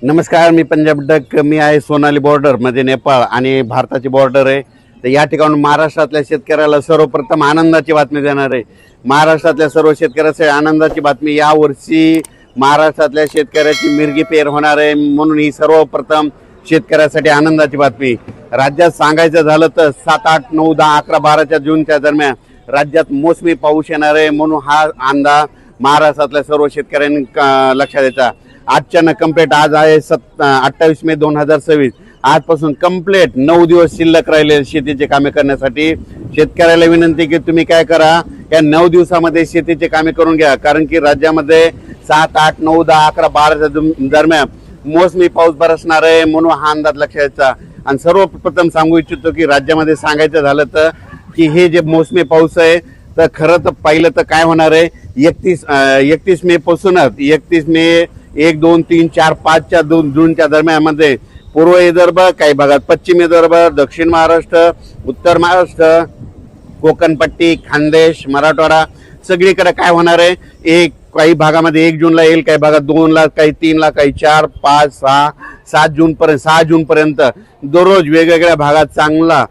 नमस्कार, मी पंजाब डक. मी आहे सोनाली बॉर्डर मध्ये, नेपाळ आणि भारताची बॉर्डर आहे. तर या ठिकाणी महाराष्ट्रातल्या शेतकऱ्याला सर्वप्रथम आनंदाची बातमी देणार आहे. महाराष्ट्रातल्या सर्व शेतकऱ्यासाठी आनंदाची बातमी. यावर्षी महाराष्ट्रातल्या शेतकऱ्याची मिरगी पेर होणार आहे, म्हणून ही सर्वप्रथम शेतकऱ्यासाठी आनंदाची बातमी. राज्यात सांगायचं झालं तर 7, 8, 9, 10, 11, 12 जूनच्या दरम्यान राज्यात मोसमी पाऊस येणार आहे, म्हणून हा अंदाज महाराष्ट्रातल्या सर्व शेतकऱ्यांनी लक्षात द्यायचा. आजच्यानं कंप्लीट आज आहे 28 मे 2026. आजपासून कंप्लीट 9 दिवस शिल्लक राहिले शेतीचे कामे करण्यासाठी. शेतकऱ्याला विनंती की तुम्ही काय करा, या 9 दिवसामध्ये शेतीचे कामे करून घ्या, कारण की राज्यामध्ये 7, 8, 9, 10, 11, 12 दरम्यान मोसमी पाऊस बरसणार आहे, म्हणून हा अंदाज लक्षात घ्यायचा. आणि सर्वप्रथम सांगू इच्छितो की राज्यामध्ये सांगायचं झालं तर की हे जे मोसमी पाऊस आहे, तर खरं तर पहिलं तर काय होणार आहे, 31 मे पासूनच 31 मे 1, 2, 3, 4, 5 जूनच्या दरम्यान मध्ये पूर्व विदर्भ, काही भागात पश्चिम विदर्भ, दक्षिण महाराष्ट्र, उत्तर महाराष्ट्र, कोकणपट्टी, खानदेश, मराठवाडा सगळीकडे काय होणार आहे, काही भागामध्ये 1 जूनला येईल, काही भागात 2 ला, काही 3 ला, काही 4, 5, 6, 6 जून पर्यंत दररोज वेगवेगळ्या भागात चांगला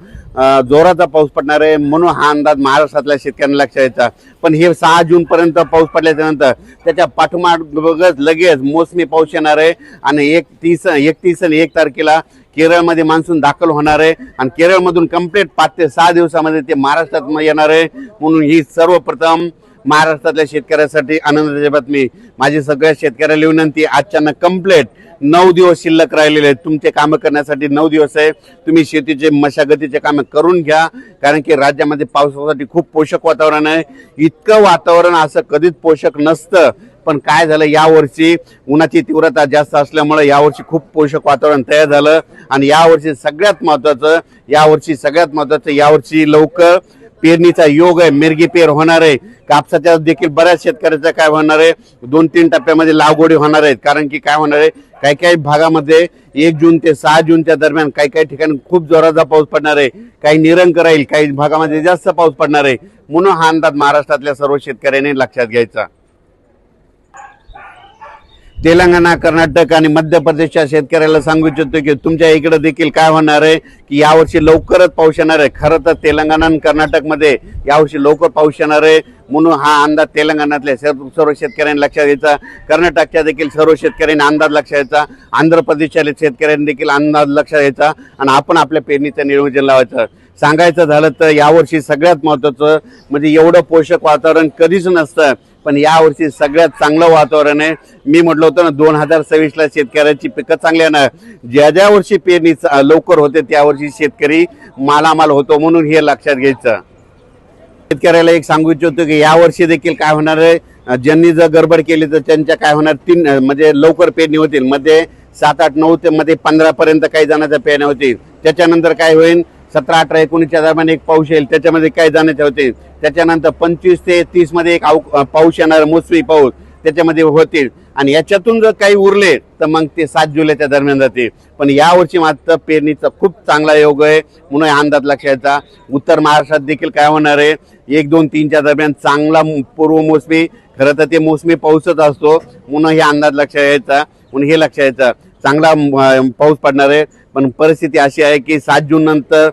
जोराचा पाऊस पडणार आहे, म्हणून हा अंदाज महाराष्ट्रातल्या शेतकऱ्यांना लक्षात यायचा. पण हे 6 जून पर्यंत पाऊस पडल्याच्या नंतर त्याच्या पाठोपाठ लगेच मोसमी पाऊस येणार आहे आणि 31 आणि 1 तारखेला केरळमध्ये मान्सून दाखल होणार आहे आणि केरळमधून कंप्लीट 5 ते 6 दिवसामध्ये ते महाराष्ट्रात येणार आहे. म्हणून ही सर्वप्रथम महाराष्ट्रातल्या शेतकऱ्यासाठी आनंदाची बातमी. माझी सगळ्या शेतकऱ्याला विनंती, आजच्यानं कंप्लीट 9 दिवस शिल्लक राहिलेले आहेत. तुमचे कामं करण्यासाठी 9 दिवस आहे. तुम्ही शेतीचे मशागतीचे कामं करून घ्या, कारण की राज्यामध्ये पावसासाठी खूप पोषक वातावरण आहे. इतकं वातावरण असं कधीच पोषक नसतं, पण काय झालं, यावर्षी उन्हाची तीव्रता जास्त असल्यामुळे यावर्षी खूप पोषक वातावरण तयार झालं. आणि यावर्षी सगळ्यात महत्त्वाचं यावर्षी लवकर पेरणीचा योग आहे, मिरगी पेर होणार आहे. कापसाच्या देखील बऱ्याच शेतकऱ्याचा काय होणार आहे, 2-3 टप्प्यामध्ये लागवडी होणार आहेत. कारण की काय होणार आहे, काही भागामध्ये 1 जून ते 6 जूनच्या दरम्यान काही ठिकाणी खूप जोराचा पाऊस पडणार आहे, काही निरंक राहील, काही भागामध्ये जास्त पाऊस पडणार आहे. म्हणून हा अंदाज महाराष्ट्रातल्या सर्व शेतकऱ्यांनी लक्षात घ्यायचा. तेलंगणा, कर्नाटक आणि मध्य प्रदेशच्या शेतकऱ्याला सांगू इच्छितो की तुमच्या इकडे देखील काय होणार आहे की यावर्षी लवकरच पाऊस येणार आहे. खरं तर तेलंगणा आणि कर्नाटकमध्ये यावर्षी लवकर पाऊस येणार आहे, म्हणून हा अंदाज तेलंगणातल्या सर्व शेतकऱ्यांनी लक्षात घ्यायचा. कर्नाटकच्या देखील सर्व शेतकऱ्यांनी अंदाज लक्षात घ्यायचा. आंध्र प्रदेशच्या शेतकऱ्यांनी देखील अंदाज लक्षात घ्यायचा आणि आपण आपल्या पेरणीचं नियोजन लावायचं. सांगायचं झालं तर यावर्षी सगळ्यात महत्त्वाचं म्हणजे एवढं पोषक वातावरण कधीच नसतं, पण यावर्षी सगळ्यात चांगलं वातावरण आहे. मी म्हटलं होतं ना, 2026ला शेतकऱ्याची पिकं चांगली येणार. ज्या वर्षी पेरणी लवकर होते त्या वर्षी शेतकरी मालामाल होतो, म्हणून हे लक्षात घ्यायचं. शेतकऱ्याला एक सांगू इच्छितो की यावर्षी देखील काय होणार आहे, ज्यांनी जर गडबड केली तर त्यांच्या काय होणार, 3 म्हणजे लवकर पेरणी होतील. मध्ये 7, 8, 9 ते मध्ये 15 पर्यंत काही जणांच्या पेरण्या होतील. त्याच्यानंतर काय होईल, 17, 18, 19च्या दरम्यान एक पाऊस येईल, त्याच्यामध्ये काय जाण्याचे होते. त्याच्यानंतर 25 ते 30 मध्ये एक पाऊस येणार, मोसमी पाऊस त्याच्यामध्ये होतील. आणि याच्यातून जर काही उरले तर मग ते 7 जुलैच्या दरम्यान जाते. पण यावर्षी मात्र पेरणीचा खूप चांगला योग आहे, म्हणून अंदाज लक्षात घ्यायचा. उत्तर महाराष्ट्रात देखील काय होणार आहे, 1, 2, 3च्या दरम्यान चांगला पूर्व मोसमी, खरं तर ते मोसमी पाऊसच असतो, म्हणून हे अंदाज लक्षात घ्यायचा. म्हणून हे लक्षात घ्यायचं, चांगला पाऊस पडणार आहे. पण परिस्थिती अशी आहे की 7 जून नंतर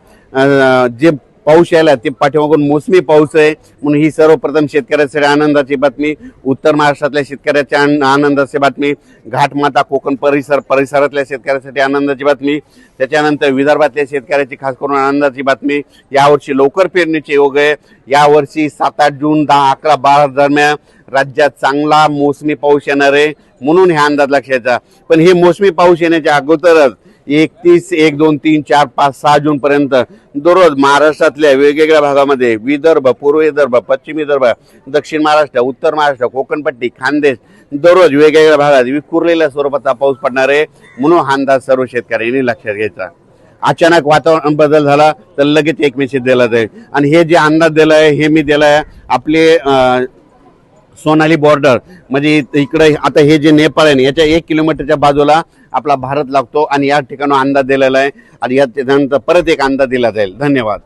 जे पाऊस यायला ते पाठीमागून मोसमी पाऊस आहे, म्हणून ही सर्वप्रथम शेतकऱ्यासाठी आनंदाची बातमी. उत्तर महाराष्ट्रातल्या शेतकऱ्याच्या आनंदाची बातमी. घाटमाता कोकण परिसरातल्या शेतकऱ्यासाठी आनंदाची बातमी. त्याच्यानंतर विदर्भातल्या शेतकऱ्याची खास करून आनंदाची बातमी. यावर्षी लवकर पेरणीचे योग आहे. यावर्षी 7, 8 जून 10, 11, 12 दरम्यान राज्यात चांगला मोसमी पाऊस येणार आहे, म्हणून हे अंदाज लक्षात. पण हे मोसमी पाऊस येण्याच्या अगोदरच 31, 1, 2, 3, 4, 5, 6 जून पर्यंत दररोज महाराष्ट्रातल्या वेगवेगळ्या भागामध्ये विदर्भ, पूर्व विदर्भ, पश्चिम विदर्भ, दक्षिण महाराष्ट्र, उत्तर महाराष्ट्र, कोकणपट्टी, खानदेश दररोज वेगवेगळ्या भागात विखुरलेल्या स्वरूपाचा पाऊस पडणार आहे, म्हणून हा अंदाज सर्व शेतकऱ्यांनी लक्षात घ्यायचा. अचानक वातावरण बदल झाला तर लगेच एक मेसेज दिला जाईल. आणि हे जे अंदाज दिला आहे हे मी दिला आहे आपले सोनाली बॉर्डर, म्हणजे इकडे आता हे जे नेपाळ आहे याच्या 1 किलोमीटरच्या बाजूला आपला भारत लागतो आणि या ठिकाणी अंदाज दिलेला आहे. आणि याच्यानंतर परत एक अंदाज दिला जाईल. धन्यवाद.